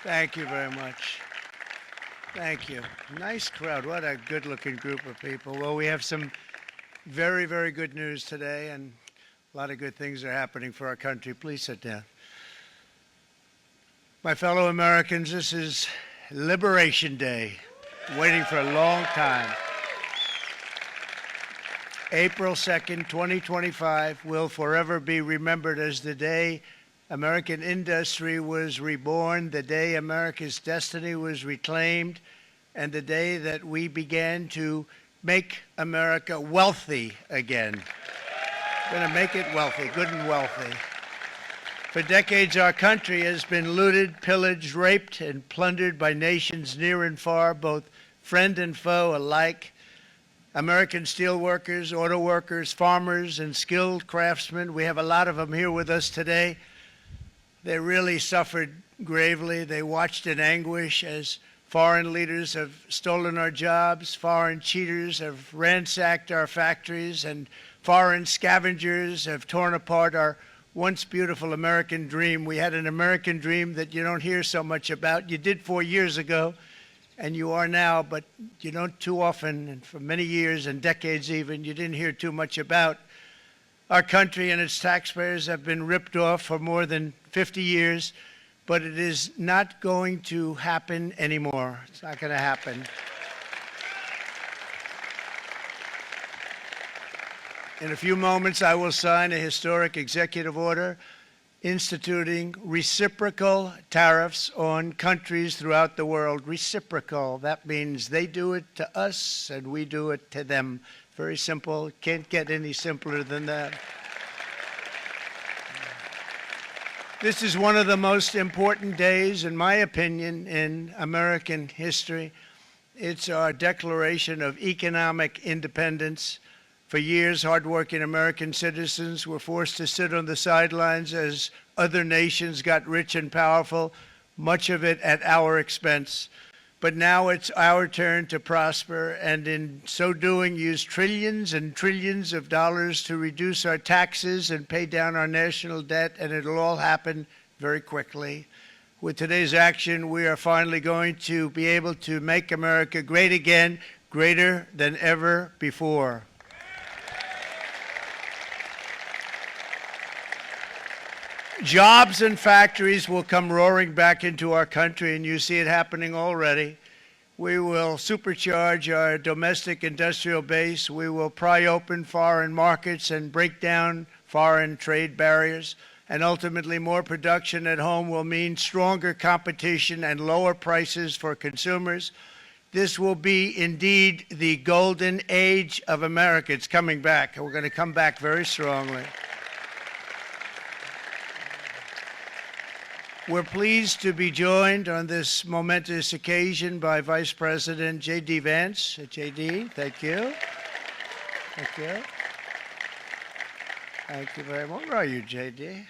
Thank you very much. Thank you. Nice crowd. What a good-looking group of people. Well, we have some very, very good news today, and a lot of good things are happening for our country. Please sit down. My fellow Americans, this is Liberation Day, waiting for a long time. April 2nd, 2025 will forever be remembered as the day American industry was reborn, the day America's destiny was reclaimed, and the day that we began to make America wealthy again. We're going to make it wealthy, good and wealthy. For decades, our country has been looted, pillaged, raped, and plundered by nations near and far, both friend and foe alike. American steel workers, auto workers, farmers, and skilled craftsmen, we have a lot of them here with us today. They really suffered gravely. They watched in anguish as foreign leaders have stolen our jobs, foreign cheaters have ransacked our factories, and foreign scavengers have torn apart our once beautiful American dream. We had an American dream that you don't hear so much about. You did 4 years ago, and you are now, but you don't too often, and for many years and decades even, you didn't hear too much about. Our country and its taxpayers have been ripped off for more than 50 years, but it is not going to happen anymore. It's not going to happen. In a few moments, I will sign a historic executive order instituting reciprocal tariffs on countries throughout the world. Reciprocal, that means they do it to us and we do it to them. Very simple, can't get any simpler than that. This is one of the most important days, in my opinion, in American history. It's our declaration of economic independence. For years, hardworking American citizens were forced to sit on the sidelines as other nations got rich and powerful, much of it at our expense. But now it's our turn to prosper, and in so doing, use trillions and trillions of dollars to reduce our taxes and pay down our national debt, and it'll all happen very quickly. With today's action, we are finally going to be able to make America great again, greater than ever before. Jobs and factories will come roaring back into our country, and you see it happening already. We will supercharge our domestic industrial base. We will pry open foreign markets and break down foreign trade barriers. And ultimately, more production at home will mean stronger competition and lower prices for consumers. This will be indeed the golden age of America. It's coming back. We're going to come back very strongly. We're pleased to be joined on this momentous occasion by Vice President J.D. Vance. J.D., thank you. Thank you. Thank you very much. Where are you, J.D.?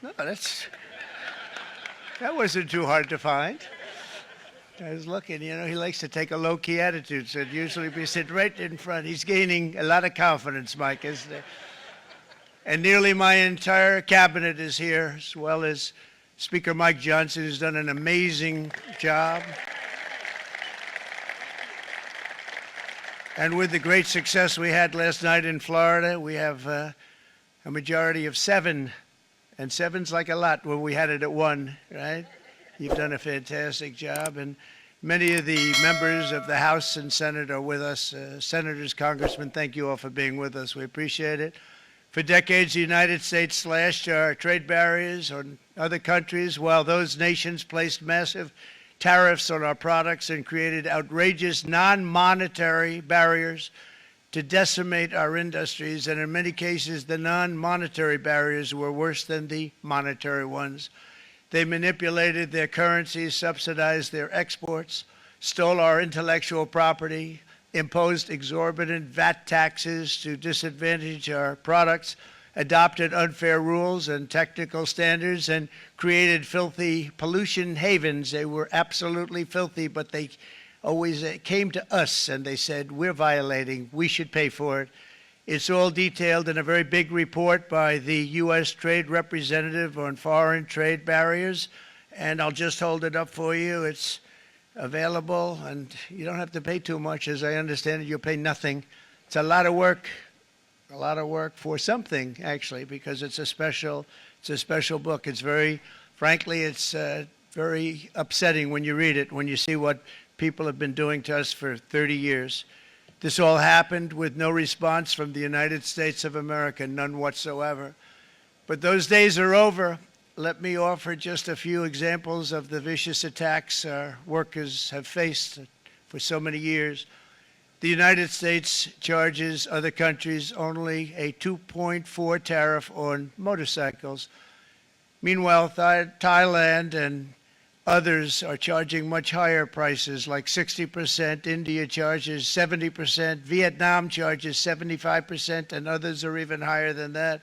No, that wasn't too hard to find. I was looking, you know, he likes to take a low-key attitude, so usually we sit right in front. He's gaining a lot of confidence, Mike, isn't he? And nearly my entire cabinet is here, as well as Speaker Mike Johnson, who's done an amazing job. And with the great success we had last night in Florida, we have a majority of 7. And 7's like a lot when we had it at 1, right? You've done a fantastic job. And many of the members of the House and Senate are with us. Senators, Congressmen, thank you all for being with us. We appreciate it. For decades, the United States slashed our trade barriers on other countries, while those nations placed massive tariffs on our products and created outrageous non-monetary barriers to decimate our industries. And in many cases, the non-monetary barriers were worse than the monetary ones. They manipulated their currencies, subsidized their exports, stole our intellectual property, imposed exorbitant VAT taxes to disadvantage our products, adopted unfair rules and technical standards, and created filthy pollution havens. They were absolutely filthy, but they always came to us and they said, we're violating, we should pay for it. It's all detailed in a very big report by the U.S. Trade Representative on Foreign Trade Barriers, and I'll just hold it up for you. It's available, and you don't have to pay too much. As I understand it, you'll pay nothing. It's a lot of work for something, actually, because it's a special book. It's very, frankly, it's very upsetting when you read it, when you see what people have been doing to us for 30 years. This all happened with no response from the United States of America, none whatsoever. But those days are over. Let me offer just a few examples of the vicious attacks our workers have faced for so many years. The United States charges other countries only a 2.4 tariff on motorcycles. Meanwhile, Thailand and others are charging much higher prices, like 60%. India charges 70%. Vietnam charges 75%, and others are even higher than that.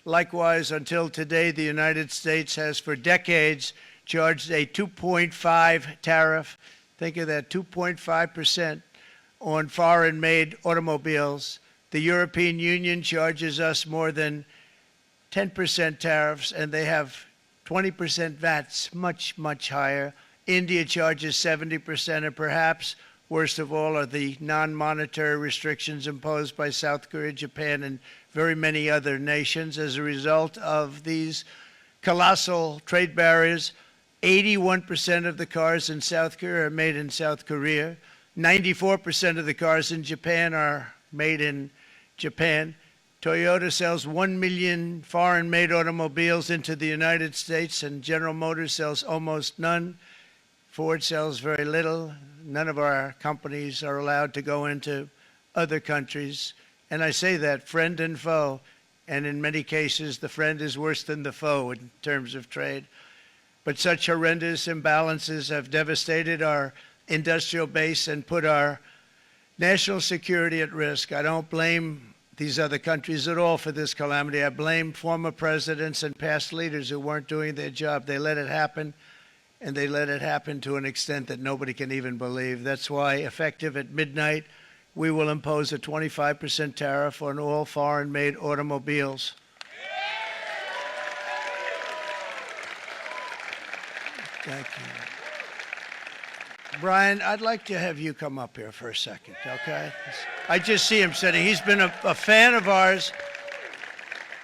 Likewise, until today, the United States has for decades charged a 2.5 tariff. Think of that, 2.5% on foreign-made automobiles. The European Union charges us more than 10% tariffs, and they have 20% VATs, much, much higher. India charges 70%, and perhaps worst of all are the non-monetary restrictions imposed by South Korea, Japan, and very many other nations. As a result of these colossal trade barriers, 81% of the cars in South Korea are made in South Korea. 94% of the cars in Japan are made in Japan. Toyota sells 1 million foreign-made automobiles into the United States, and General Motors sells almost none. Ford sells very little. None of our companies are allowed to go into other countries. And I say that, friend and foe, and in many cases, the friend is worse than the foe in terms of trade. But such horrendous imbalances have devastated our industrial base and put our national security at risk. I don't blame these other countries at all for this calamity. I blame former presidents and past leaders who weren't doing their job. They let it happen, and they let it happen to an extent that nobody can even believe. That's why, effective at midnight, we will impose a 25% tariff on all foreign-made automobiles. Thank you. Brian, I'd like to have you come up here for a second, okay? I just see him sitting. He's been a fan of ours,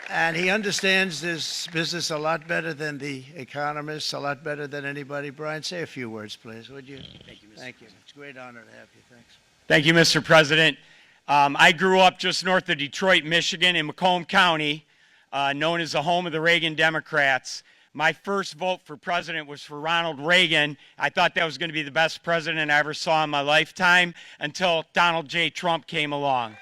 and he understands this business a lot better than the economists, a lot better than anybody. Brian, say a few words, please, would you? Thank you, Mr. Thank you. President. It's a great honor to have you. Thanks. Thank you, Mr. President. I grew up just north of Detroit, Michigan, in Macomb County, known as the home of the Reagan Democrats. My first vote for president was for Ronald Reagan. I thought that was going to be the best president I ever saw in my lifetime until Donald J. Trump came along.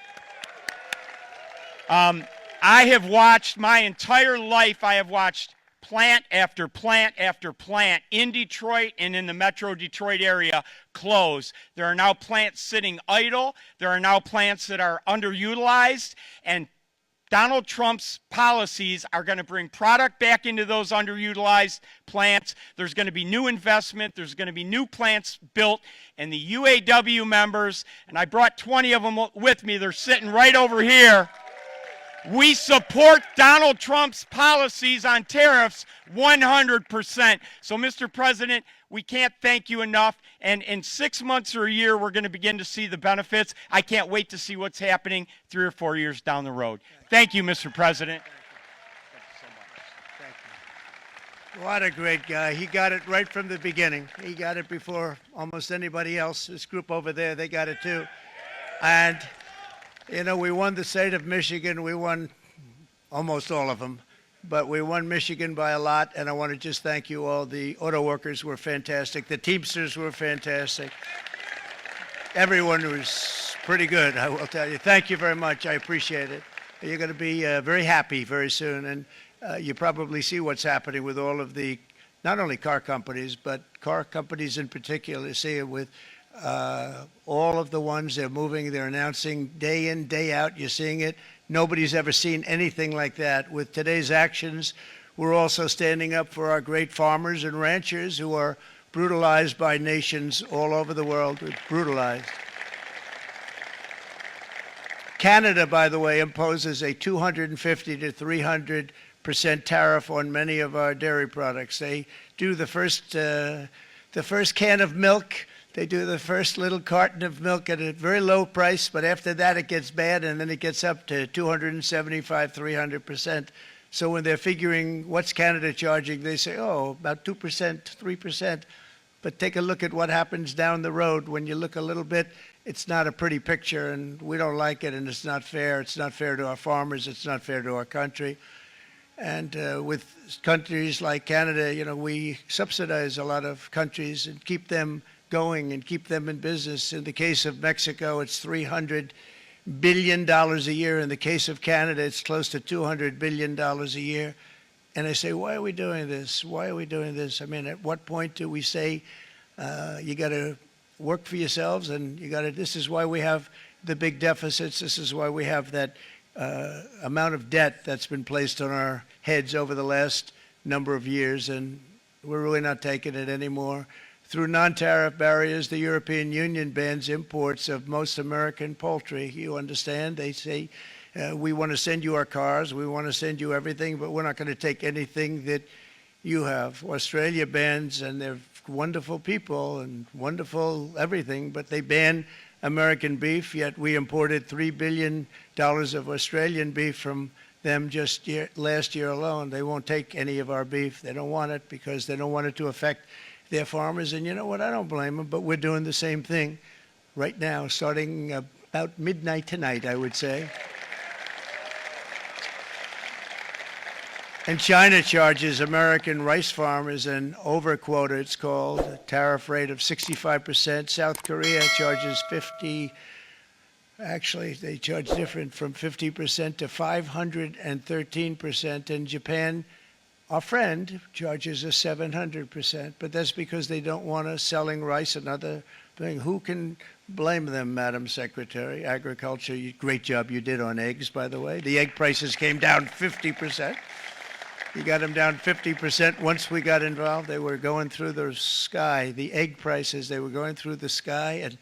I have watched my entire life, I have watched plant after plant after plant in Detroit and in the metro Detroit area close. There are now plants sitting idle. There are now plants that are underutilized, and Donald Trump's policies are going to bring product back into those underutilized plants. There's going to be new investment. There's going to be new plants built. And the UAW members, and I brought 20 of them with me, they're sitting right over here. We support Donald Trump's policies on tariffs 100%. So, Mr. President, we can't thank you enough. And in 6 months or a year, we're going to begin to see the benefits. I can't wait to see what's happening 3 or 4 years down the road. Thank you, Mr. President. Thank you so much. Thank you. What a great guy. He got it right from the beginning. He got it before almost anybody else. This group over there, they got it too. And you know, we won the state of Michigan. We won almost all of them, but we won Michigan by a lot, and I want to just thank you all. The auto workers were fantastic. The Teamsters were fantastic. Everyone was pretty good, I will tell you. Thank you very much. I appreciate it. You're going to be very happy very soon, and you probably see what's happening with all of the, not only car companies, but car companies in particular. See it with all of the ones they're moving, they're announcing day in, day out. You're seeing it. Nobody's ever seen anything like that. With today's actions, we're also standing up for our great farmers and ranchers who are brutalized by nations all over the world. Brutalized. Canada, by the way, imposes a 250 to 300% tariff on many of our dairy products. They do the first can of milk. They do the first little carton of milk at a very low price, but after that it gets bad, and then it gets up to 275, 300%. So when they're figuring what's Canada charging, they say, oh, about 2%, 3%. But take a look at what happens down the road. When you look a little bit, it's not a pretty picture, and we don't like it, and it's not fair. It's not fair to our farmers. It's not fair to our country. And with countries like Canada, you know, we subsidize a lot of countries and keep them going and keep them in business. In the case of Mexico, it's $300 billion a year. In the case of Canada, it's close to $200 billion a year. And I say, why are we doing this? Why are we doing this? I mean, at what point do we say, you got to work for yourselves, and you got to, this is why we have the big deficits. This is why we have that amount of debt that's been placed on our heads over the last number of years, and we're really not taking it anymore. Through non-tariff barriers, the European Union bans imports of most American poultry. You understand? They say, we want to send you our cars, we want to send you everything, but we're not going to take anything that you have. Australia bans, and they're wonderful people and wonderful everything, but they ban American beef, yet we imported $3 billion of Australian beef from them just last year alone. They won't take any of our beef. They don't want it because they don't want it to affect their farmers. And you know what? I don't blame them, but we're doing the same thing right now, starting about midnight tonight, I would say. And China charges American rice farmers an overquota, it's called, a tariff rate of 65%. South Korea charges 50, actually they charge different, from 50% to 513%. And Japan, our friend, charges us 700%. But that's because they don't want us selling rice, another thing. Who can blame them, Madam Secretary? Agriculture, great job you did on eggs, by the way. The egg prices came down 50%. You got them down 50%. Once we got involved, they were going through the sky. The egg prices, they were going through the sky, and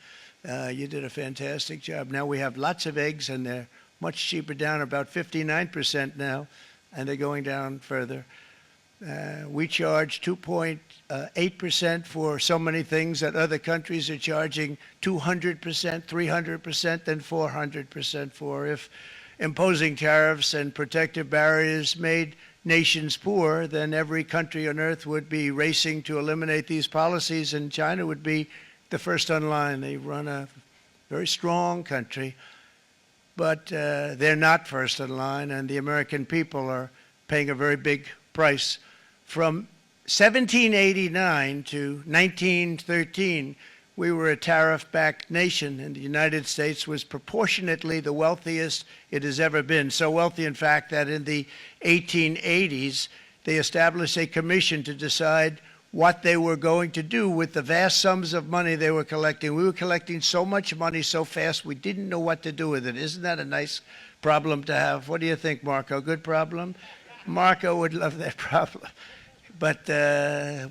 you did a fantastic job. Now we have lots of eggs, and they're much cheaper, down about 59% now, and they're going down further. We charge 2.8% for so many things that other countries are charging 200%, 300%, and 400% for. If imposing tariffs and protective barriers made nations poor, then every country on earth would be racing to eliminate these policies, and China would be the first on line. They run a very strong country, but they're not first in line, and the American people are paying a very big price. From 1789 to 1913, we were a tariff-backed nation, and the United States was proportionately the wealthiest it has ever been. So wealthy, in fact, that in the 1880s, they established a commission to decide what they were going to do with the vast sums of money they were collecting. We were collecting so much money so fast, we didn't know what to do with it. Isn't that a nice problem to have? What do you think, Marco? Good problem? Marco would love that problem. But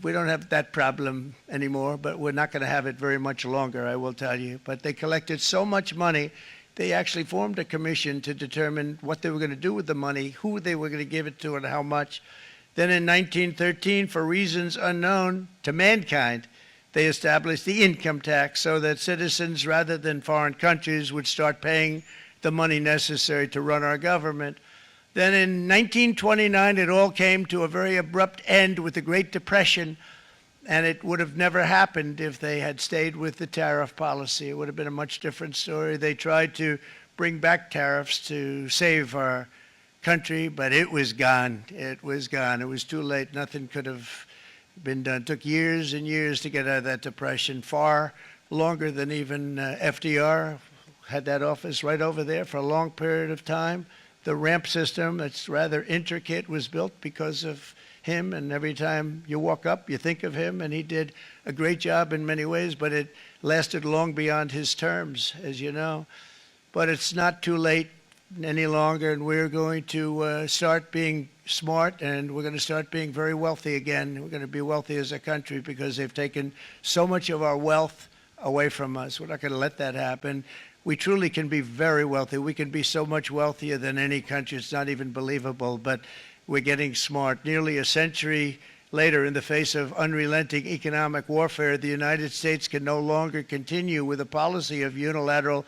we don't have that problem anymore, but we're not going to have it very much longer, I will tell you. But they collected so much money, they actually formed a commission to determine what they were going to do with the money, who they were going to give it to, and how much. Then in 1913, for reasons unknown to mankind, they established the income tax so that citizens, rather than foreign countries, would start paying the money necessary to run our government. Then in 1929, it all came to a very abrupt end with the Great Depression, and it would have never happened if they had stayed with the tariff policy. It would have been a much different story. They tried to bring back tariffs to save our country, but it was gone. It was gone. It was too late. Nothing could have been done. It took years and years to get out of that depression, far longer than even FDR had that office right over there for a long period of time. The ramp system, that's rather intricate, was built because of him, and every time you walk up, you think of him, and he did a great job in many ways, but it lasted long beyond his terms, as you know. But it's not too late any longer, and we're going to start being smart, and we're going to start being very wealthy again. We're going to be wealthy as a country because they've taken so much of our wealth away from us. We're not going to let that happen. We truly can be very wealthy. We can be so much wealthier than any country. It's not even believable. But we're getting smart. Nearly a century later, in the face of unrelenting economic warfare, the United States can no longer continue with a policy of unilateral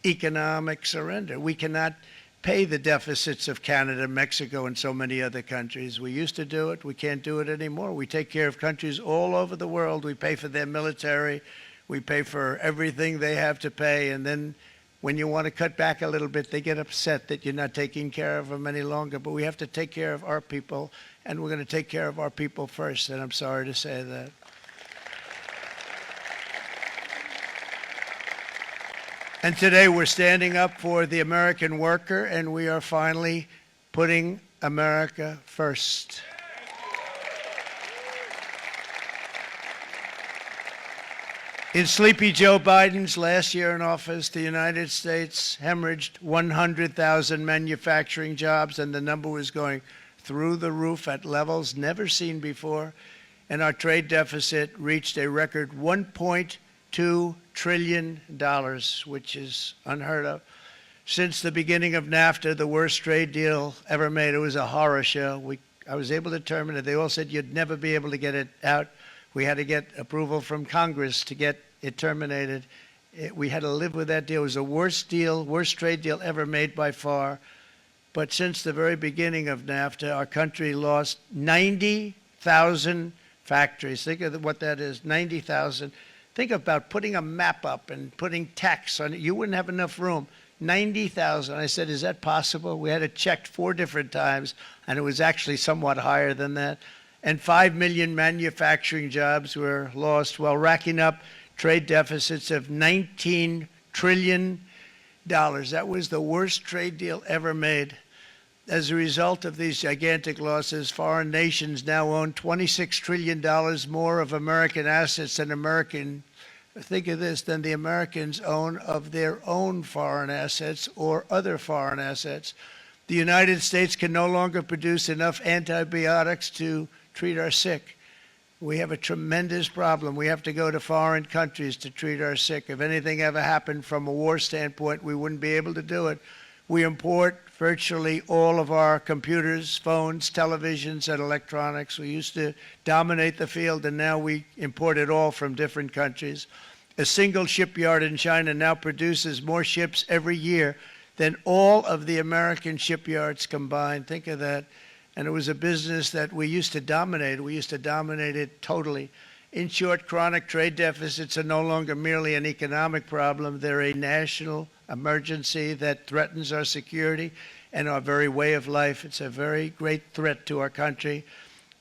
economic surrender. We cannot pay the deficits of Canada, Mexico, and so many other countries. We used to do it. We can't do it anymore. We take care of countries all over the world. We pay for their military. We pay for everything they have to pay. And then when you want to cut back a little bit, they get upset that you're not taking care of them any longer. But we have to take care of our people, and we're going to take care of our people first. And I'm sorry to say that. And today we're standing up for the American worker, and we are finally putting America first. In Sleepy Joe Biden's last year in office, the United States hemorrhaged 100,000 manufacturing jobs, and the number was going through the roof at levels never seen before. And our trade deficit reached a record $1.2 trillion, which is unheard of. Since the beginning of NAFTA, the worst trade deal ever made, it was a horror show. I was able to terminate it. They all said you'd never be able to get it out. We had to get approval from Congress to get it terminated. We had to live with that deal. It was the worst trade deal ever made by far. But since the very beginning of NAFTA, our country lost 90,000 factories. Think of what that is, 90,000. Think about putting a map up and putting tax on it. You wouldn't have enough room. 90,000. I said, is that possible? We had it checked 4 different times, and it was actually somewhat higher than that. And 5 million manufacturing jobs were lost while racking up trade deficits of $19 trillion. That was the worst trade deal ever made. As a result of these gigantic losses, foreign nations now own $26 trillion more of American assets than think of this, than the Americans own of their own foreign assets or other foreign assets. The United States can no longer produce enough antibiotics to treat our sick. We have a tremendous problem. We have to go to foreign countries to treat our sick. If anything ever happened from a war standpoint, we wouldn't be able to do it. We import virtually all of our computers, phones, televisions, and electronics. We used to dominate the field, and now we import it all from different countries. A single shipyard in China now produces more ships every year than all of the American shipyards combined. Think of that. And it was a business that we used to dominate. We used to dominate it totally. In short, chronic trade deficits are no longer merely an economic problem. They're a national emergency that threatens our security and our very way of life. It's a very great threat to our country.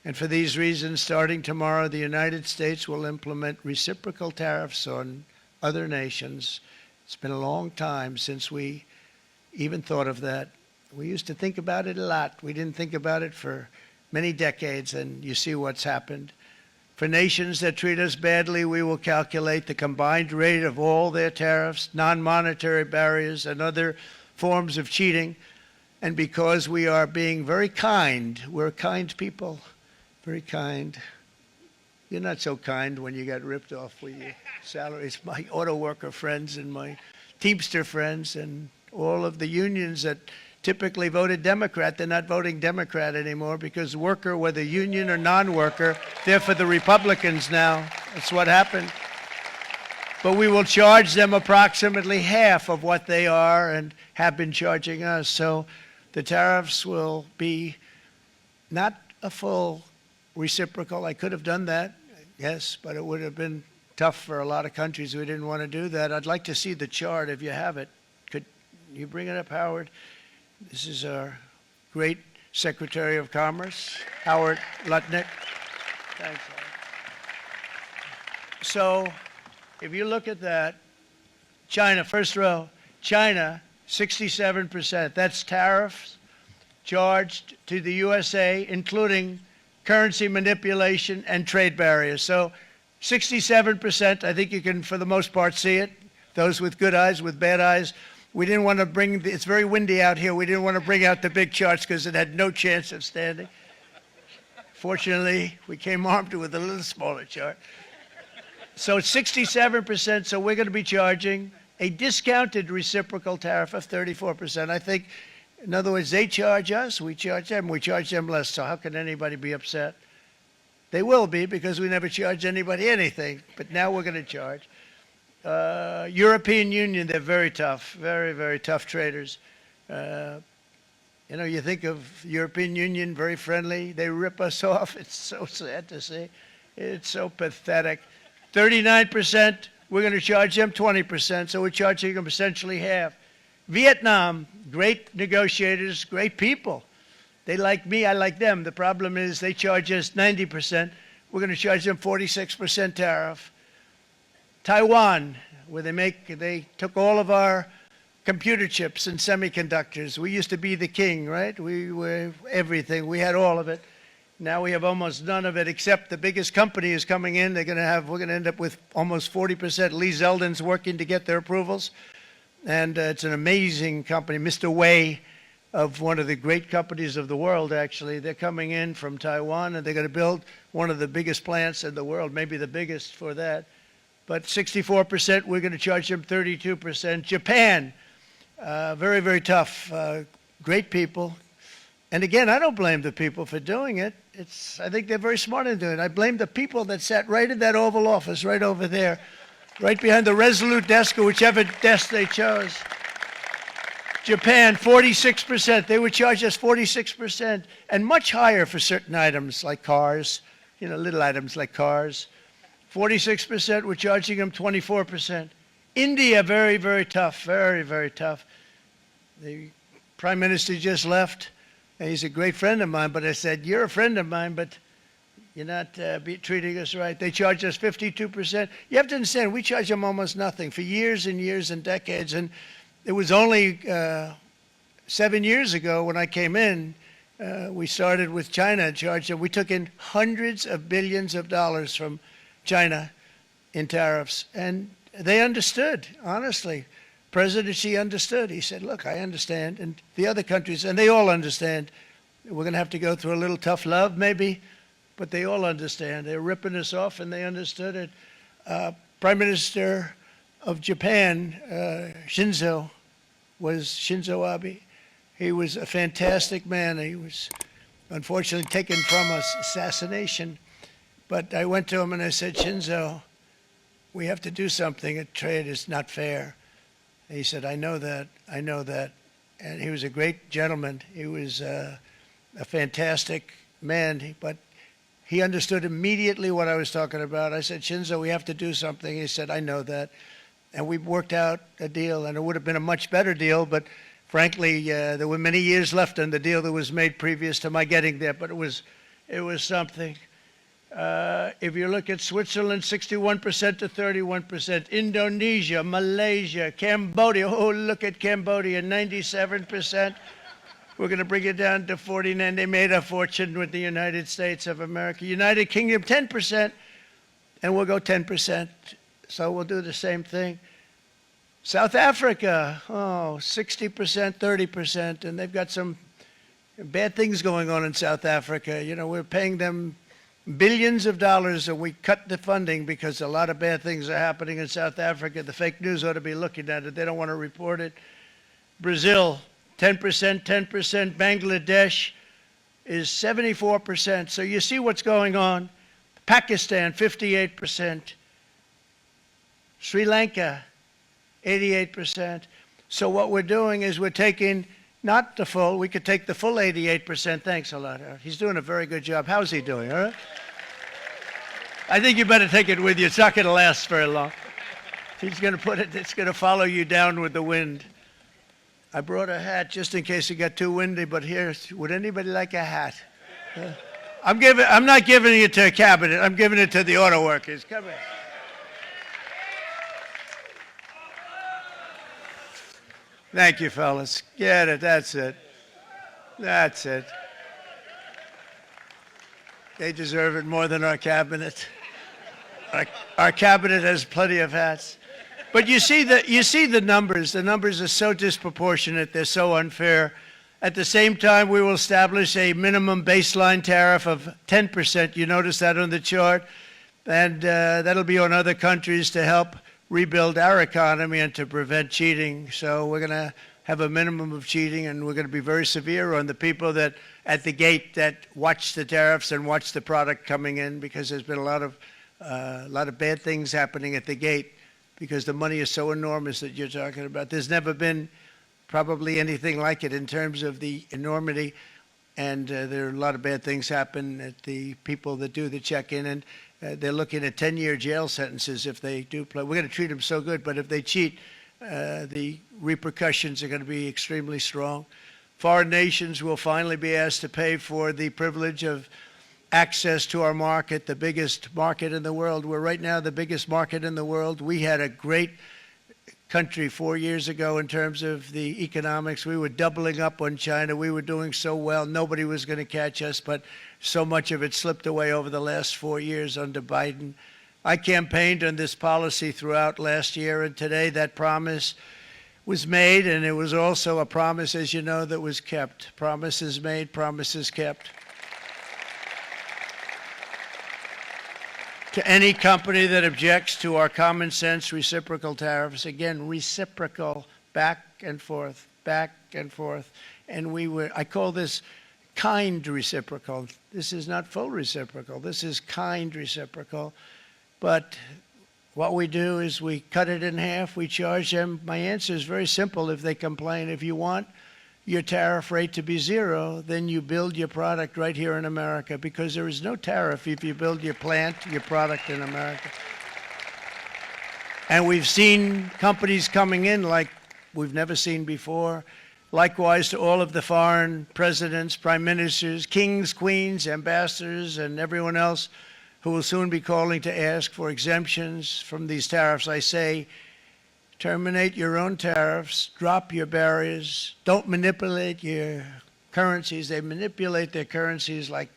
And for these reasons, starting tomorrow, the United States will implement reciprocal tariffs on other nations. It's been a long time since we even thought of that. We used to think about it a lot. We didn't think about it for many decades, and you see what's happened. For nations that treat us badly, we will calculate the combined rate of all their tariffs, non-monetary barriers, and other forms of cheating. And because we are being very kind, we're kind people, very kind. You're not so kind when you got ripped off with your salaries. My auto worker friends and my Teamster friends and all of the unions that typically voted Democrat, they're not voting Democrat anymore because worker, whether union or non-worker, they're for the Republicans now. That's what happened. But we will charge them approximately half of what they are and have been charging us. So the tariffs will be not a full reciprocal. I could have done that, yes, but it would have been tough for a lot of countries who didn't want to do that. I'd like to see the chart if you have it. Could you bring it up, Howard? This is our great Secretary of Commerce, Howard Lutnick. Thanks, Howard. So if you look at that, China, first row, China, 67%. That's tariffs charged to the USA, including currency manipulation and trade barriers. So 67%, I think you can, for the most part, see it. Those with good eyes, with bad eyes. We didn't want to bring, it's very windy out here. We didn't want to bring out the big charts because it had no chance of standing. Fortunately, we came armed with a little smaller chart. So it's 67%, so we're going to be charging a discounted reciprocal tariff of 34%. I think In other words, they charge us, we charge them less. So how can anybody be upset? They will be, because we never charge anybody anything. But now we're going to charge. European Union, they're very tough, very, very tough traders. You know, you think of European Union, very friendly. They rip us off. It's so sad to see. It's so pathetic. 39%, we're going to charge them 20%, so we're charging them essentially half. Vietnam, great negotiators, great people. They like me, I like them. The problem is they charge us 90%. We're going to charge them 46% tariff. Taiwan, where they took all of our computer chips and semiconductors. We used to be the king, right? We were everything. We had all of it. Now we have almost none of it, except the biggest company is coming in. We're going to end up with almost 40%. Lee Zeldin's working to get their approvals. And it's an amazing company. Mr. Wei, of one of the great companies of the world, actually, they're coming in from Taiwan, and they're going to build one of the biggest plants in the world, maybe the biggest for that. But 64%, we're going to charge them 32%. Japan, very, very tough, great people. And again, I don't blame the people for doing it. I think they're very smart in doing it. I blame the people that sat right in that Oval Office, right over there, right behind the Resolute desk or whichever desk they chose. Japan, 46%. They would charge us 46%, and much higher for certain items like cars, you know, little items like cars. 46%, we're charging them 24%. India, very, very tough, very, very tough. The Prime Minister just left, and he's a great friend of mine, but I said, you're a friend of mine, but you're not treating us right. They charge us 52%. You have to understand, we charge them almost nothing for years and years and decades. And it was only 7 years ago when I came in, we started with China and charged them. We took in hundreds of billions of dollars from China in tariffs. And they understood, honestly. President Xi understood. He said, look, I understand. And the other countries, and they all understand. We're going to have to go through a little tough love, maybe. But they all understand. They're ripping us off, and they understood it. Prime Minister of Japan, Shinzo Abe. He was a fantastic man. He was unfortunately taken from us, assassination. But I went to him and I said, Shinzo, we have to do something. A trade is not fair. And he said, I know that. I know that. And he was a great gentleman. He was a fantastic man, but he understood immediately what I was talking about. I said, Shinzo, we have to do something. He said, I know that. And we worked out a deal, and it would have been a much better deal, but frankly, there were many years left on the deal that was made previous to my getting there, but it was something. If you look at Switzerland, 61% to 31%. Indonesia, Malaysia, Cambodia. Oh, look at Cambodia, 97%. We're going to bring it down to 49. They made a fortune with the United States of America. United Kingdom, 10%, and we'll go 10%. So we'll do the same thing. South Africa, 60%, 30%, and they've got some bad things going on in South Africa. You know, we're paying them billions of dollars, and we cut the funding because a lot of bad things are happening in South Africa. The fake news ought to be looking at it. They don't want to report it. Brazil, 10%, 10%. Bangladesh is 74%. So you see what's going on. Pakistan, 58%. Sri Lanka, 88%. So what we're doing is we're taking not the full, we could take the full 88%. Thanks a lot, Eric. He's doing a very good job. How's he doing, all right? I think you better take it with you. It's not going to last very long. He's going to put it, it's going to follow you down with the wind. I brought a hat just in case it got too windy, but here, would anybody like a hat? I'm not giving it to a cabinet. I'm giving it to the auto workers. Come here. Thank you, fellas. Get it. That's it. That's it. They deserve it more than our cabinet. Our cabinet has plenty of hats. But you see the numbers. The numbers are so disproportionate. They're so unfair. At the same time, we will establish a minimum baseline tariff of 10%. You notice that on the chart. And that'll be on other countries to help rebuild our economy and to prevent cheating. So we're going to have a minimum of cheating, and we're going to be very severe on the people that at the gate that watch the tariffs and watch the product coming in, because there's been a lot of bad things happening at the gate because the money is so enormous that you're talking about. There's never been probably anything like it in terms of the enormity, and there are a lot of bad things happen at the people that do the check-in, and they're looking at 10-year jail sentences if they do play. We're going to treat them so good, but if they cheat, the repercussions are going to be extremely strong. Foreign nations will finally be asked to pay for the privilege of access to our market, the biggest market in the world. We're right now the biggest market in the world. We had a great country 4 years ago in terms of the economics. We were doubling up on China. We were doing so well. Nobody was going to catch us, but so much of it slipped away over the last 4 years under Biden. I campaigned on this policy throughout last year, and today that promise was made, and it was also a promise, as you know, that was kept. Promises made, promises kept. To any company that objects to our common sense reciprocal tariffs, again, reciprocal, back and forth, back and forth. And I call this kind reciprocal. This is not full reciprocal. This is kind reciprocal. But what we do is we cut it in half. We charge them. My answer is very simple if they complain. If you want your tariff rate to be zero, then you build your product right here in America, because there is no tariff if you build your plant, your product in America. And we've seen companies coming in like we've never seen before. Likewise to all of the foreign presidents, prime ministers, kings, queens, ambassadors, and everyone else who will soon be calling to ask for exemptions from these tariffs. I say, terminate your own tariffs, drop your barriers, don't manipulate your currencies. They manipulate their currencies like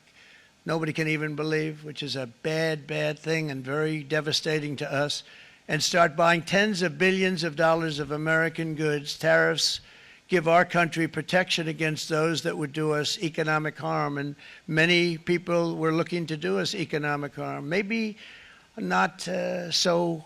nobody can even believe, which is a bad, bad thing and very devastating to us. And start buying tens of billions of dollars of American goods. Tariffs give our country protection against those that would do us economic harm. And many people were looking to do us economic harm. Maybe not so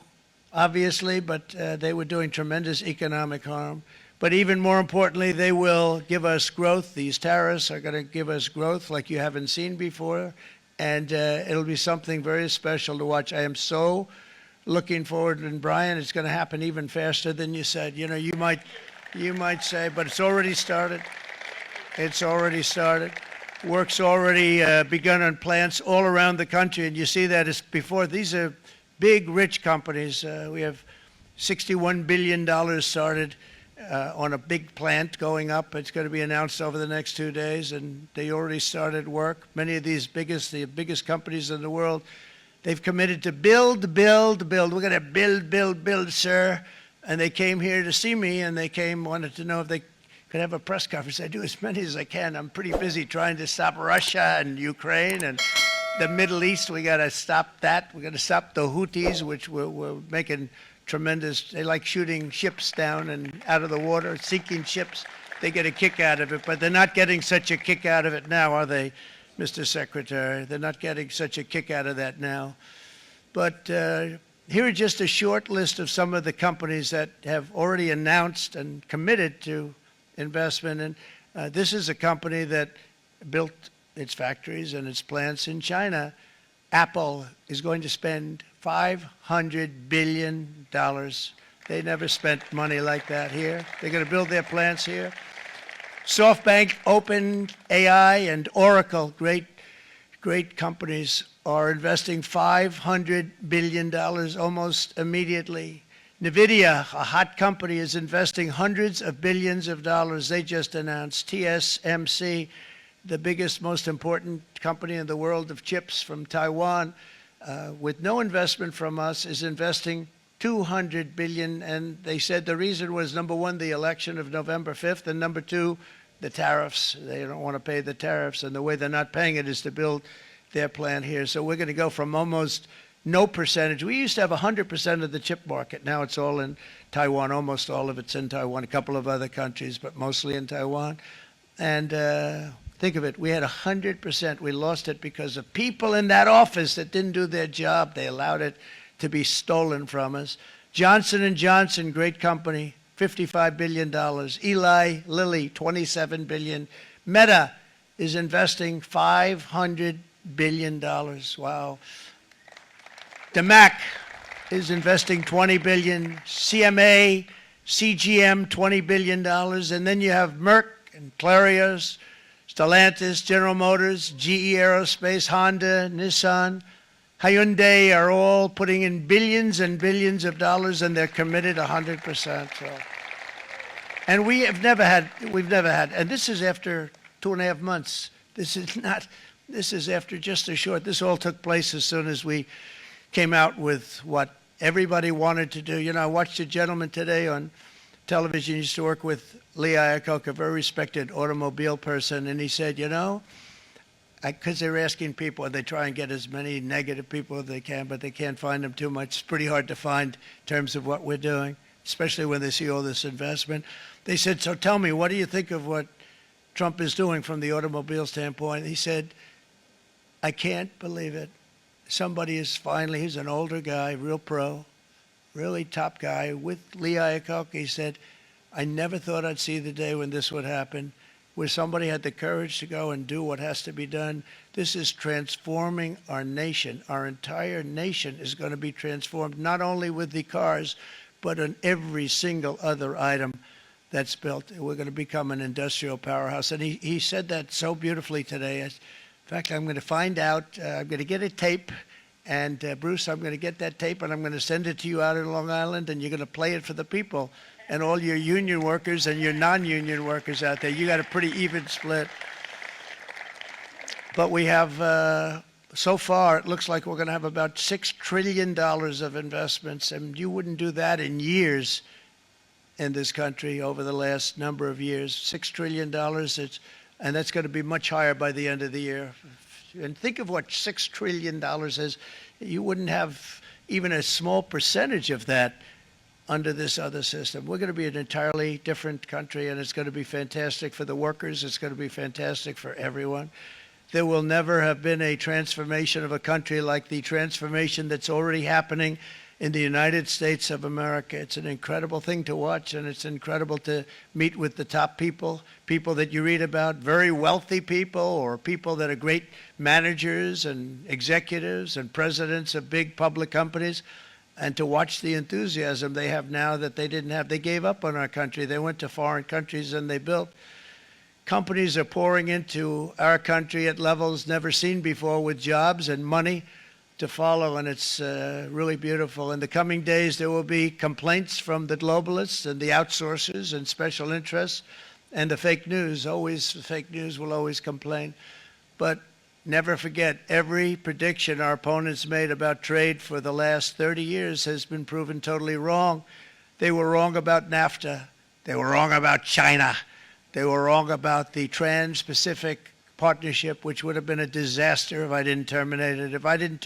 obviously, but they were doing tremendous economic harm. But even more importantly, they will give us growth. These tariffs are going to give us growth like you haven't seen before. And it'll be something very special to watch. I am so looking forward. And Brian, it's going to happen even faster than you said. You know, you might say, but it's already started. It's already started. Work's already begun on plants all around the country. And you see that as before. These are big, rich companies. We have $61 billion started on a big plant going up. It's going to be announced over the next 2 days, and they already started work. Many of these the biggest companies in the world, they've committed to build, build, build. We're going to build, build, build, sir. And they came here to see me, and they wanted to know if they could have a press conference. I do as many as I can. I'm pretty busy trying to stop Russia and Ukraine and the Middle East. We got to stop that. We got to stop the Houthis, which we're making tremendous. They like shooting ships down and out of the water, sinking ships. They get a kick out of it, but they're not getting such a kick out of it now, are they, Mr. Secretary? They're not getting such a kick out of that now. But here are just a short list of some of the companies that have already announced and committed to investment. And this is a company that built its factories and its plants in China. Apple is going to spend $500 billion. They never spent money like that here. They're going to build their plants here. SoftBank, OpenAI, and Oracle, great companies, are investing $500 billion almost immediately. NVIDIA, a hot company, is investing hundreds of billions of dollars. They just announced. TSMC, the biggest, most important company in the world of chips from Taiwan, with no investment from us, is investing $200 billion. And they said the reason was, number one, the election of November 5th, and number two, the tariffs. They don't want to pay the tariffs, and the way they're not paying it is to build their plant here. So we're going to go from almost no percentage. We used to have 100% of the chip market. Now it's all in Taiwan. Almost all of it's in Taiwan, a couple of other countries, but mostly in Taiwan. And think of it, we had 100%. We lost it because of people in that office that didn't do their job. They allowed it to be stolen from us. Johnson & Johnson, great company, $55 billion. Eli Lilly, $27 billion. Meta is investing $500 billion. Wow. DeMac is investing $20 billion. CMA, CGM, $20 billion. And then you have Merck and Clarios, Stellantis, General Motors, GE Aerospace, Honda, Nissan, Hyundai are all putting in billions and billions of dollars, and they're committed 100%. So. And we've never had, and this is after 2.5 months. This is after just a short, this all took place as soon as we came out with what everybody wanted to do. You know, I watched a gentleman today on television. He used to work with Lee Iacocca, a very respected automobile person, and he said, you know, because they're asking people, and they try and get as many negative people as they can, but they can't find them too much. It's pretty hard to find in terms of what we're doing, especially when they see all this investment. They said, so tell me, what do you think of what Trump is doing from the automobile standpoint? He said, I can't believe it. Somebody is finally, he's an older guy, real pro, really top guy, with Lee Iacocca. He said, I never thought I'd see the day when this would happen, where somebody had the courage to go and do what has to be done. This is transforming our nation. Our entire nation is going to be transformed, not only with the cars, but on every single other item that's built. We're going to become an industrial powerhouse. And he said that so beautifully today. In fact, I'm going to find out, I'm going to get a tape, and Bruce, I'm going to get that tape, and I'm going to send it to you out in Long Island, and you're going to play it for the people. And all your union workers and your non-union workers out there, you got a pretty even split. But we have, so far, it looks like we're going to have about $6 trillion of investments, and you wouldn't do that in years in this country over the last number of years. $6 trillion, and that's going to be much higher by the end of the year. And think of what $6 trillion is. You wouldn't have even a small percentage of that under this other system. We're going to be an entirely different country, and it's going to be fantastic for the workers. It's going to be fantastic for everyone. There will never have been a transformation of a country like the transformation that's already happening in the United States of America. It's an incredible thing to watch, and it's incredible to meet with the top people, people that you read about, very wealthy people, or people that are great managers and executives and presidents of big public companies, and to watch the enthusiasm they have now that they didn't have. They gave up on our country. They went to foreign countries and they built. Companies are pouring into our country at levels never seen before, with jobs and money to follow, and it's really beautiful. In the coming days, there will be complaints from the globalists and the outsourcers and special interests and the fake news. Always, the fake news will always complain. But never forget, every prediction our opponents made about trade for the last 30 years has been proven totally wrong. They were wrong about NAFTA. They were wrong about China. They were wrong about the Trans-Pacific Partnership, which would have been a disaster if I didn't terminate it. If I didn't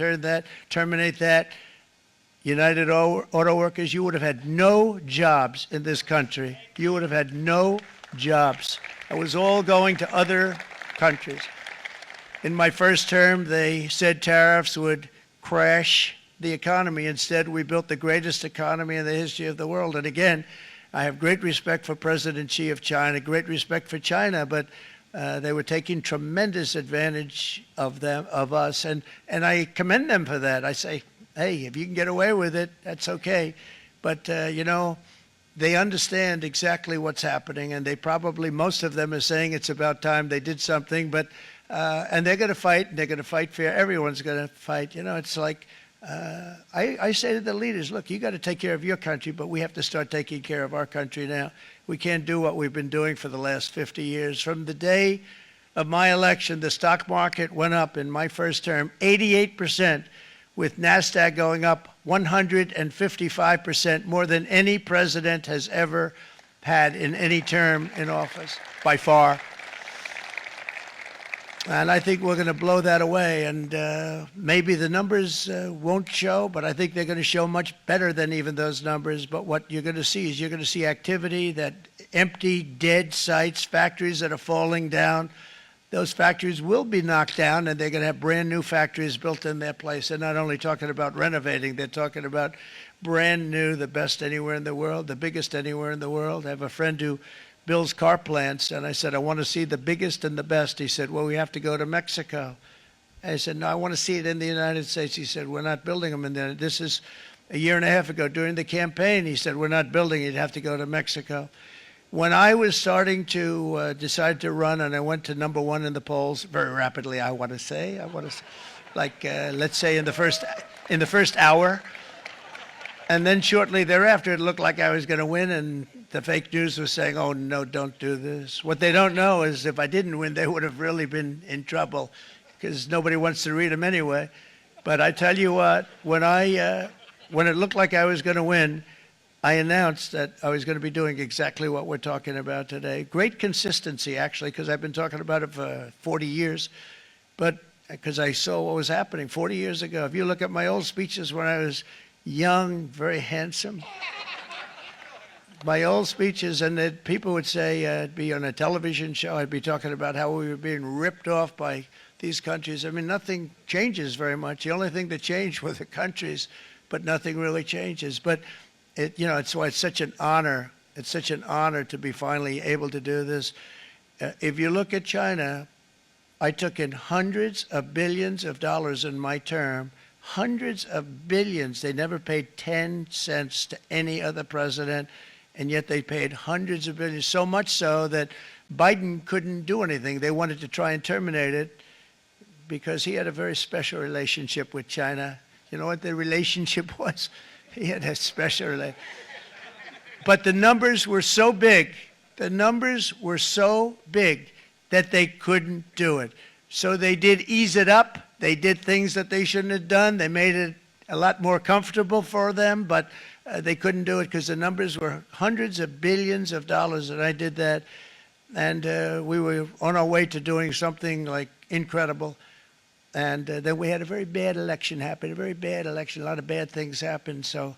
terminate that, United Auto Workers, you would have had no jobs in this country. You would have had no jobs. It was all going to other countries. In my first term, they said tariffs would crash the economy. Instead, we built the greatest economy in the history of the world. And again, I have great respect for President Xi of China, great respect for China, but they were taking tremendous advantage of us, and I commend them for that. I say, hey, if you can get away with it, that's okay. But, you know, they understand exactly what's happening, and they probably, most of them are saying it's about time they did something, but and they're going to fight, and they're going to fight fair. Everyone's going to fight. You know, it's like, I say to the leaders, look, you got to take care of your country, but we have to start taking care of our country now. We can't do what we've been doing for the last 50 years. From the day of my election, the stock market went up in my first term 88%, with NASDAQ going up 155%, more than any president has ever had in any term in office, by far. And I think we're going to blow that away. And maybe the numbers won't show, but I think they're going to show much better than even those numbers. But what you're going to see is you're going to see activity, that empty, dead sites, factories that are falling down. Those factories will be knocked down, and they're going to have brand new factories built in their place. They're not only talking about renovating, they're talking about brand new, the best anywhere in the world, the biggest anywhere in the world. I have a friend who builds car plants, and I said, I want to see the biggest and the best. He said, well, we have to go to Mexico. I said, no, I want to see it in the United States. He said, we're not building them in there. This is a year and a half ago during the campaign. He said, we're not building it. You'd have to go to Mexico. When I was starting to decide to run, and I went to number one in the polls very rapidly, I want to say, like, let's say in the first hour. And then shortly thereafter, it looked like I was going to win, and the fake news was saying, oh, no, don't do this. What they don't know is if I didn't win, they would have really been in trouble, because nobody wants to read them anyway. But I tell you what, when it looked like I was going to win, I announced that I was going to be doing exactly what we're talking about today. Great consistency, actually, because I've been talking about it for 40 years, but because I saw what was happening 40 years ago. If you look at my old speeches when I was young, very handsome, my old speeches, and that people would say, I'd be on a television show, I'd be talking about how we were being ripped off by these countries. I mean, nothing changes very much. The only thing that changed were the countries, but nothing really changes. But it's why it's such an honor. It's such an honor to be finally able to do this. If you look at China, I took in hundreds of billions of dollars in my term, hundreds of billions. They never paid 10 cents to any other president, and yet they paid hundreds of billions, so much so that Biden couldn't do anything. They wanted to try and terminate it because he had a very special relationship with China. You know what the relationship was? He had a special relationship. But the numbers were so big, that they couldn't do it. So they did ease it up. They did things that they shouldn't have done. They made it a lot more comfortable for them, but they couldn't do it because the numbers were hundreds of billions of dollars, and I did that. And we were on our way to doing something like incredible. And then we had a very bad election happen, a lot of bad things happened. So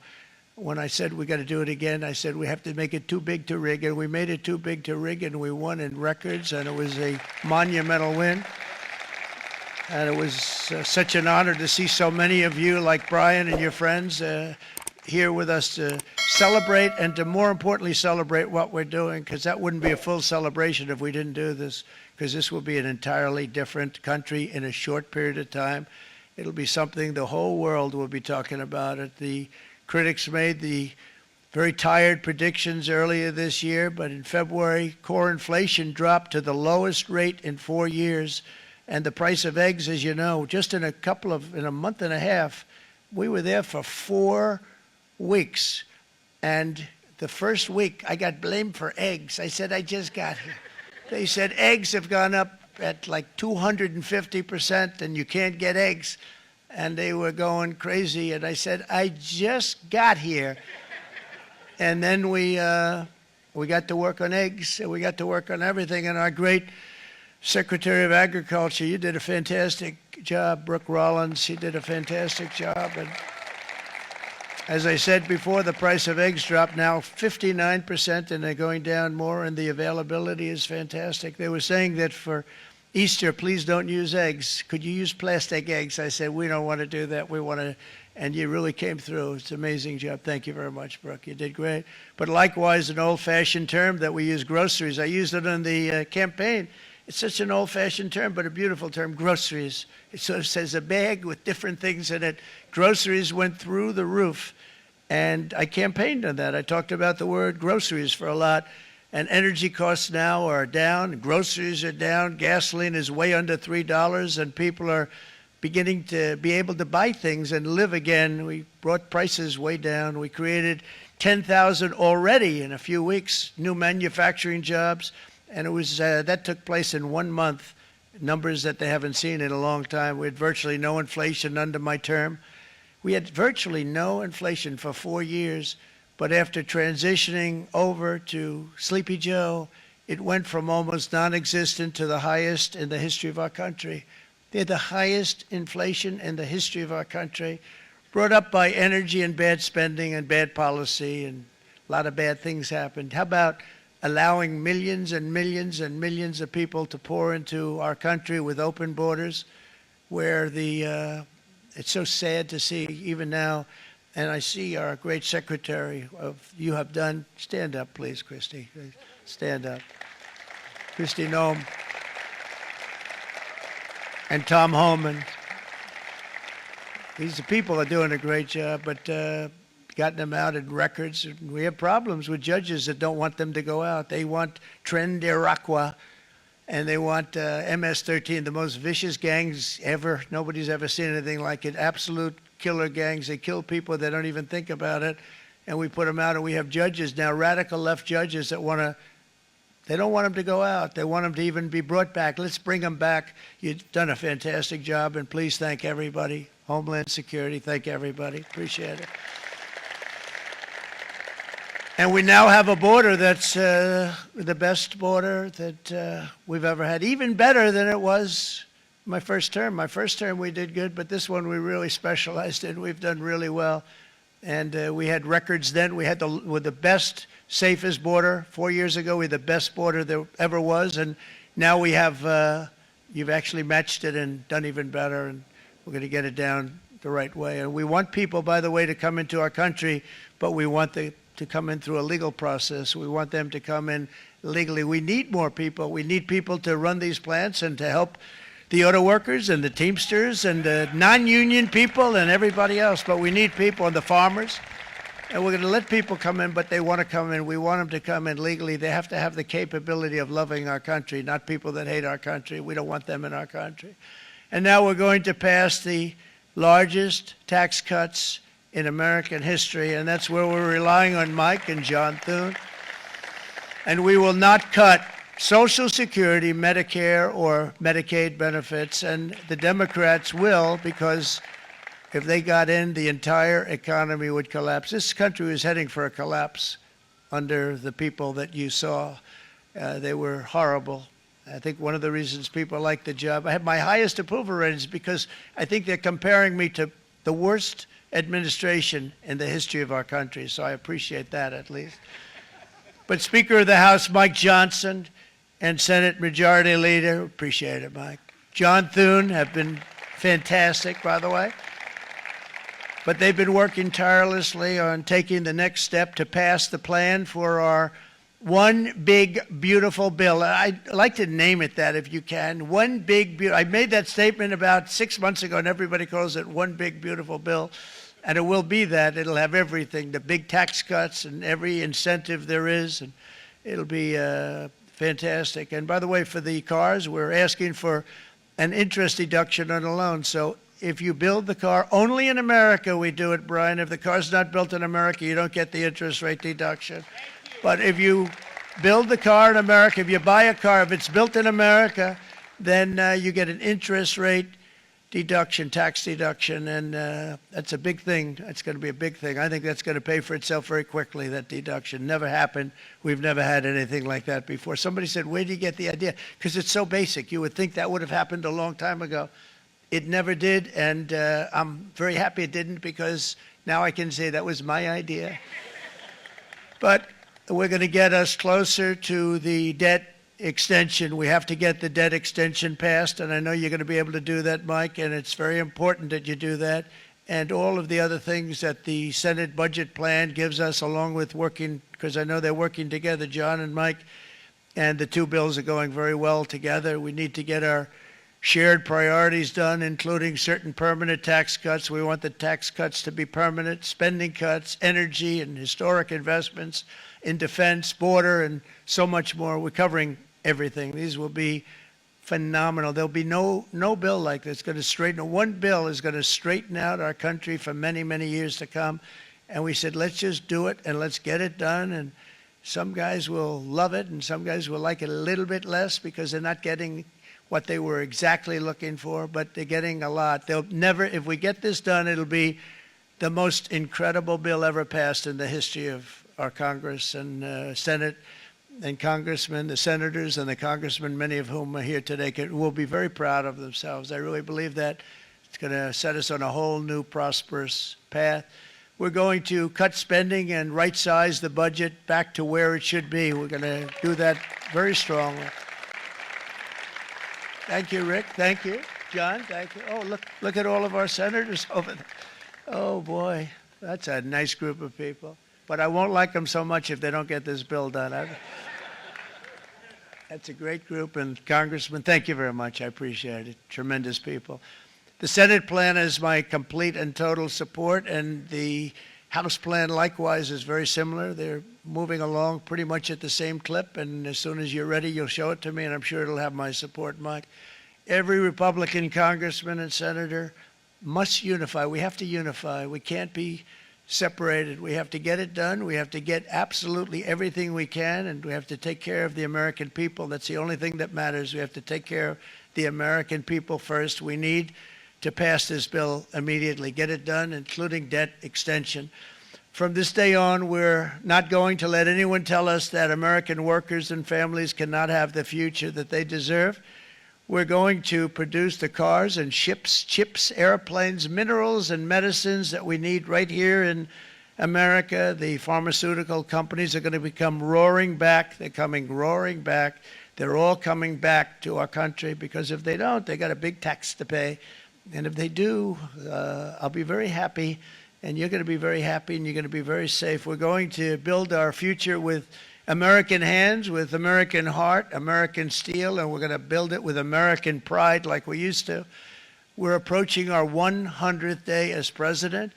when I said we got to do it again, I said we have to make it too big to rig. And we made it too big to rig, and we won in records, and it was a monumental win. And it was such an honor to see so many of you, like Brian and your friends, here with us to celebrate, and to more importantly celebrate what we're doing, because that wouldn't be a full celebration if we didn't do this, because this will be an entirely different country in a short period of time. It'll be something the whole world will be talking about it. The critics made the very tired predictions earlier this year, but in February, core inflation dropped to the lowest rate in 4 years, and the price of eggs, as you know, just in a month and a half, we were there for 4 weeks. And the first week, I got blamed for eggs. I said, I just got here. They said eggs have gone up at like 250%, and you can't get eggs. And they were going crazy. And I said, I just got here. And then we got to work on eggs, and we got to work on everything. And our great Secretary of Agriculture, you did a fantastic job. Brooke Rollins, she did a fantastic job. And as I said before, the price of eggs dropped now 59%, and they're going down more, and the availability is fantastic. They were saying that for Easter, please don't use eggs. Could you use plastic eggs? I said, we don't want to do that. We want to, and you really came through. It's an amazing job. Thank you very much, Brooke. You did great. But likewise, an old-fashioned term that we use, groceries. I used it in the campaign. It's such an old-fashioned term, but a beautiful term, groceries. It sort of says a bag with different things in it. Groceries went through the roof, and I campaigned on that. I talked about the word groceries for a lot, and energy costs now are down, groceries are down, gasoline is way under $3, and people are beginning to be able to buy things and live again. We brought prices way down. We created 10,000 already in a few weeks, new manufacturing jobs. And it was that took place in 1 month, numbers that they haven't seen in a long time. We had virtually no inflation under my term. We had virtually no inflation for 4 years, but after transitioning over to Sleepy Joe, it went from almost non-existent to the highest in the history of our country. They had the highest inflation in the history of our country, brought up by energy and bad spending and bad policy, and a lot of bad things happened. How about allowing millions and millions and millions of people to pour into our country with open borders, where it's so sad to see even now And I see our great secretary you have done. Stand up, please, Christy. Stand up. Christy Nome. And Tom Holman. These people are doing a great job, but gotten them out in records. We have problems with judges that don't want them to go out. They want Tren de Aragua, and they want MS-13, the most vicious gangs ever. Nobody's ever seen anything like it. Absolute killer gangs. They kill people. They don't even think about it. And we put them out, and we have judges now, radical left judges that they don't want them to go out. They want them to even be brought back. Let's bring them back. You've done a fantastic job, and please thank everybody. Homeland Security, thank everybody. Appreciate it. And we now have a border that's the best border that we've ever had, even better than it was my first term. My first term we did good, but this one we really specialized in. We've done really well. And we had records then. We had the best, safest border. 4 years ago, we had the best border there ever was. And now we have, you've actually matched it and done even better. And we're going to get it down the right way. And we want people, by the way, to come into our country, but we want to come in through a legal process. We want them to come in legally. We need more people. We need people to run these plants and to help the auto workers and the Teamsters and the non-union people and everybody else. But we need people and the farmers. And we're going to let people come in, but they want to come in. We want them to come in legally. They have to have the capability of loving our country, not people that hate our country. We don't want them in our country. And now we're going to pass the largest tax cuts in American history, and that's where we're relying on Mike and John Thune. And we will not cut Social Security, Medicare, or Medicaid benefits, and the Democrats will, because if they got in, the entire economy would collapse. This country was heading for a collapse under the people that you saw. They were horrible. I think one of the reasons people like the job, I have my highest approval ratings because I think they're comparing me to the worst administration in the history of our country, so I appreciate that at least. But Speaker of the House Mike Johnson and Senate Majority Leader, appreciate it, Mike. John Thune have been fantastic, by the way. But they've been working tirelessly on taking the next step to pass the plan for our one big, beautiful bill. I'd like to name it that if you can. One big, beautiful. I made that statement about 6 months ago, and everybody calls it one big, beautiful bill. And it will be that. It'll have everything, the big tax cuts and every incentive there is. And it'll be fantastic. And by the way, for the cars, we're asking for an interest deduction on a loan. So if you build the car, only in America we do it, Brian. If the car's not built in America, you don't get the interest rate deduction. But if you build the car in America, if you buy a car, if it's built in America, then you get an interest rate deduction, tax deduction, and that's a big thing. It's going to be a big thing. I think that's going to pay for itself very quickly, that deduction. Never happened. We've never had anything like that before. Somebody said, where did you get the idea? Because it's so basic. You would think that would have happened a long time ago. It never did, and I'm very happy it didn't because now I can say that was my idea. But we're going to get us closer to the debt extension. We have to get the debt extension passed, and I know you're going to be able to do that, Mike, and it's very important that you do that. And all of the other things that the Senate budget plan gives us, along with working, because I know they're working together, John and Mike, and the two bills are going very well together. We need to get our shared priorities done, including certain permanent tax cuts. We want the tax cuts to be permanent, spending cuts, energy and historic investments in defense, border, and so much more. We're covering everything. These will be phenomenal. There'll be no bill like this going to straighten. One bill is going to straighten out our country for many, many years to come. And we said, let's just do it and let's get it done. And some guys will love it and some guys will like it a little bit less because they're not getting what they were exactly looking for, but they're getting a lot. They'll never, if we get this done, it'll be the most incredible bill ever passed in the history of our Congress and Senate and congressmen, the senators and the congressmen, many of whom are here today, will be very proud of themselves. I really believe that. It's going to set us on a whole new prosperous path. We're going to cut spending and right-size the budget back to where it should be. We're going to do that very strongly. Thank you, Rick. Thank you. John, thank you. Oh, look at all of our senators over there. Oh, boy. That's a nice group of people. But I won't like them so much if they don't get this bill done. That's a great group, and Congressman, thank you very much. I appreciate it. Tremendous people. The Senate plan is my complete and total support, and the House plan likewise is very similar. They're moving along pretty much at the same clip, and as soon as you're ready, you'll show it to me, and I'm sure it'll have my support, Mike. Every Republican congressman and senator must unify. We have to unify. We can't be separated. We have to get it done. We have to get absolutely everything we can, and we have to take care of the American people. That's the only thing that matters. We have to take care of the American people first. We need to pass this bill immediately, get it done, including debt extension. From this day on, we're not going to let anyone tell us that American workers and families cannot have the future that they deserve. We're going to produce the cars and ships, chips, airplanes, minerals, and medicines that we need right here in America. The pharmaceutical companies are going to become roaring back. They're coming roaring back. They're all coming back to our country, because if they don't, they got a big tax to pay. And if they do, I'll be very happy, and you're going to be very happy, and you're going to be very safe. We're going to build our future with American hands, with American heart, American steel, and we're going to build it with American pride like we used to. We're approaching our 100th day as president,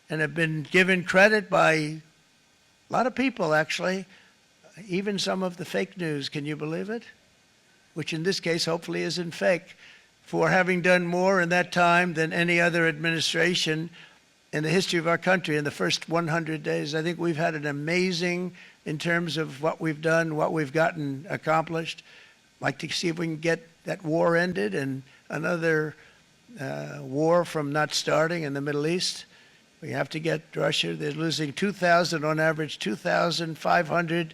and have been given credit by a lot of people, actually, even some of the fake news. Can you believe it? Which in this case hopefully isn't fake, for having done more in that time than any other administration in the history of our country in the first 100 days. I think we've had an amazing, in terms of what we've done, what we've gotten accomplished. I'd like to see if we can get that war ended and another war from not starting in the Middle East. We have to get Russia. They're losing 2,000 on average, 2,500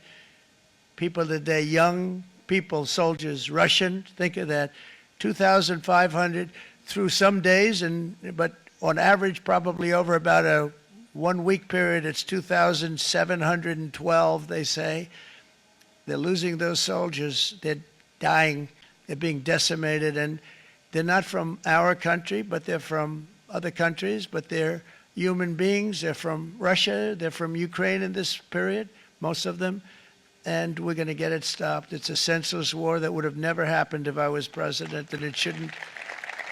people a day, young people, soldiers, Russian. Think of that. 2,500 through some days, but on average, probably over about a 1 week period, it's 2,712, they say. They're losing those soldiers. They're dying. They're being decimated. And they're not from our country, but they're from other countries. But they're human beings. They're from Russia. They're from Ukraine in this period, most of them. And we're going to get it stopped. It's a senseless war that would have never happened if I was president, and it shouldn't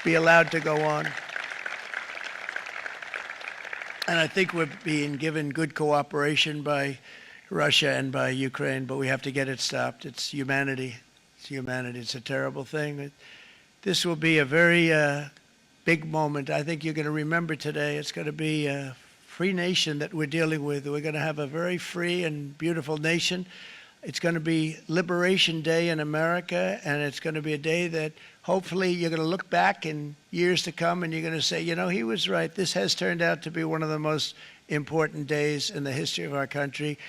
be allowed to go on. And I think we're being given good cooperation by Russia and by Ukraine, but we have to get it stopped. It's humanity. It's humanity. It's a terrible thing. This will be a very big moment. I think you're going to remember today. It's going to be a free nation that we're dealing with. We're going to have a very free and beautiful nation. It's going to be Liberation Day in America, and it's going to be a day that hopefully you're going to look back in years to come and you're going to say, you know, he was right. This has turned out to be one of the most important days in the history of our country.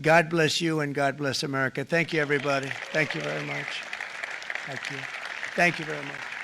God bless you, and God bless America. Thank you, everybody. Thank you very much. Thank you. Thank you very much.